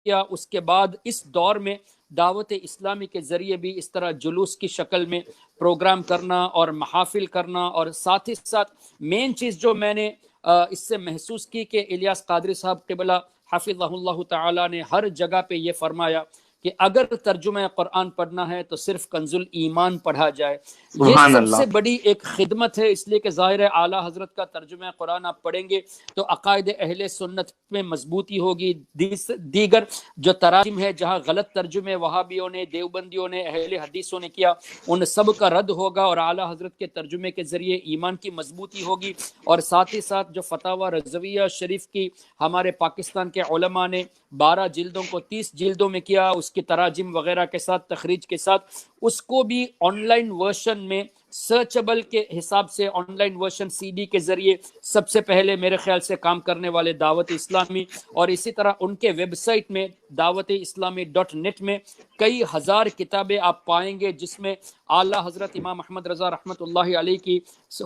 کیا، اس کے بعد اس دور میں دعوت اسلامی کے ذریعے بھی اس طرح جلوس کی شکل میں پروگرام کرنا اور محافل کرنا، اور ساتھ ہی ساتھ مین چیز جو میں نے اس سے محسوس کی کہ الیاس قادری صاحب قبلہ حفظہ اللہ تعالی نے ہر جگہ پہ یہ فرمایا کہ اگر ترجمہ قرآن پڑھنا ہے تو صرف کنز الایمان پڑھا جائے۔ یہ سب سے بڑی ایک خدمت ہے، اس لیے کہ ظاہر ہے اعلیٰ حضرت کا ترجمہ قرآن آپ پڑھیں گے تو عقائد اہل سنت میں مضبوطی ہوگی۔ دیگر جو تراجم ہے جہاں غلط ترجمے وہابیوں نے، دیوبندیوں نے، اہل حدیثوں نے کیا، ان سب کا رد ہوگا، اور اعلیٰ حضرت کے ترجمے کے ذریعے ایمان کی مضبوطی ہوگی۔ اور ساتھ ہی ساتھ جو فتاوی رضویہ شریف کی ہمارے پاکستان کے علماء نے 12 جلدوں کو 30 جلدوں میں کیا، اس کی تراجم وغیرہ کے ساتھ، تخریج کے ساتھ، اس کو بھی آن لائن ورژن میں سرچبل کے حساب سے online version C D کے ذریعے سب سے پہلے میرے خیال سے کام کرنے والے دعوت اسلامی، اور اسی طرح ان کے ویب سائٹ میں دعوت اسلامی .net میں کئی ہزار کتابیں آپ پائیں گے، جس میں اعلیٰ حضرت امام احمد رضا رحمۃ اللہ علیہ کی،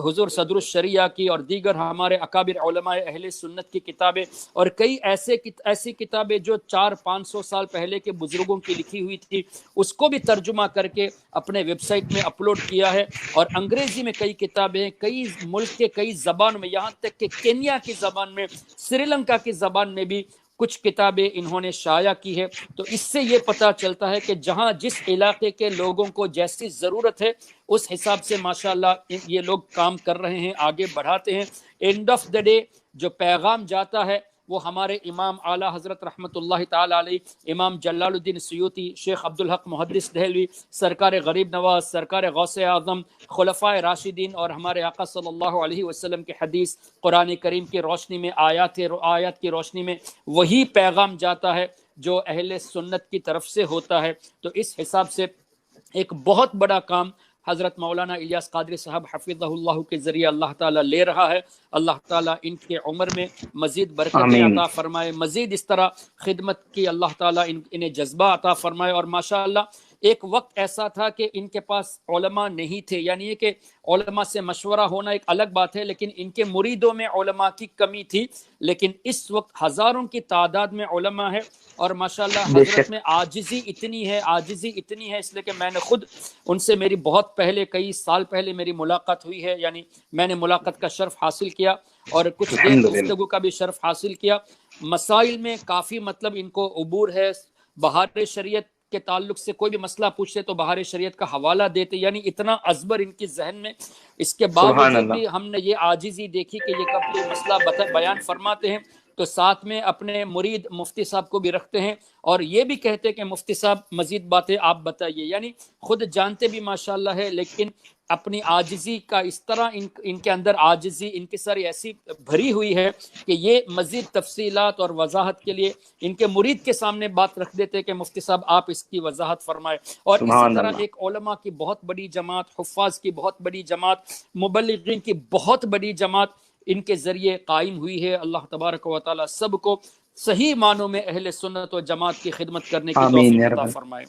حضور صدر الشریعہ کی، اور دیگر ہمارے اکابر علماء اہل سنت کی کتابیں، اور کئی ایسی کتابیں جو 400-500 سال پہلے کے بزرگوں کی لکھی ہوئی تھی، اس کو بھی ترجمہ کر کے اپنے ویب سائٹ میں اپلوڈ کیا ہے۔ اور انگریزی میں کئی کتابیں، کئی ملک کے کئی زبان میں، یہاں تک کہ کینیا کی زبان میں، سری لنکا کی زبان میں بھی کچھ کتابیں انہوں نے شائع کی ہے۔ تو اس سے یہ پتہ چلتا ہے کہ جہاں جس علاقے کے لوگوں کو جیسی ضرورت ہے اس حساب سے ماشاءاللہ یہ لوگ کام کر رہے ہیں، آگے بڑھاتے ہیں۔ اینڈ آف دا ڈے جو پیغام جاتا ہے وہ ہمارے امام اعلیٰ حضرت رحمۃ اللہ تعالی علیہ، امام جلال الدین سیوطی، شیخ عبدالحق محدث دہلوی، سرکار غریب نواز، سرکار غوث اعظم، خلفائے راشدین، اور ہمارے آقا صلی اللہ علیہ وسلم کے حدیث، قرآن کریم کی روشنی میں، آیات کی روشنی میں وہی پیغام جاتا ہے جو اہل سنت کی طرف سے ہوتا ہے۔ تو اس حساب سے ایک بہت بڑا کام حضرت مولانا الیاس قادری صاحب حفظہ اللہ کے ذریعے اللہ تعالیٰ لے رہا ہے۔ اللہ تعالیٰ ان کے عمر میں مزید برکتیں عطا فرمائے، مزید اس طرح خدمت کی اللہ تعالیٰ انہیں جذبہ عطا فرمائے۔ اور ماشاءاللہ ایک وقت ایسا تھا کہ ان کے پاس علماء نہیں تھے، یعنی یہ کہ علماء سے مشورہ ہونا ایک الگ بات ہے، لیکن ان کے مریدوں میں علماء کی کمی تھی، لیکن اس وقت ہزاروں کی تعداد میں علماء ہے، اور ماشاءاللہ حضرت میں عاجزی اتنی ہے، اس لیے کہ میں نے خود ان سے میری بہت پہلے، کئی سال پہلے میری ملاقات ہوئی ہے، یعنی میں نے ملاقات کا شرف حاصل کیا اور کچھ دیر گفتگو کا بھی شرف حاصل کیا۔ مسائل میں کافی مطلب ان کو عبور ہے، بہار شریعت کے تعلق سے کوئی بھی مسئلہ پوچھتے تو بہار شریعت کا حوالہ دیتے، یعنی اتنا ازبر ان کی ذہن میں۔ اس کے باوجود بھی ہم نے یہ عاجزی دیکھی کہ یہ کب کوئی مسئلہ بیان فرماتے ہیں تو ساتھ میں اپنے مرید مفتی صاحب کو بھی رکھتے ہیں، اور یہ بھی کہتے کہ مفتی صاحب مزید باتیں آپ بتائیے، یعنی خود جانتے بھی ماشاءاللہ ہے، لیکن اپنی عاجزی کا اس طرح ان کے اندر عاجزی، انکساری ایسی بھری ہوئی ہے کہ یہ مزید تفصیلات اور وضاحت کے لیے ان کے مرید کے سامنے بات رکھ دیتے کہ مفتی صاحب آپ اس کی وضاحت فرمائے۔ اور اسی طرح ایک علماء کی بہت بڑی جماعت، حفاظ کی بہت بڑی جماعت، مبلغین کی بہت بڑی جماعت ان کے ذریعے قائم ہوئی ہے۔ اللہ تبارک و تعالی سب کو صحیح معنوں میں اہل سنت و جماعت کی خدمت کرنے کی توفیق عطا فرمائے۔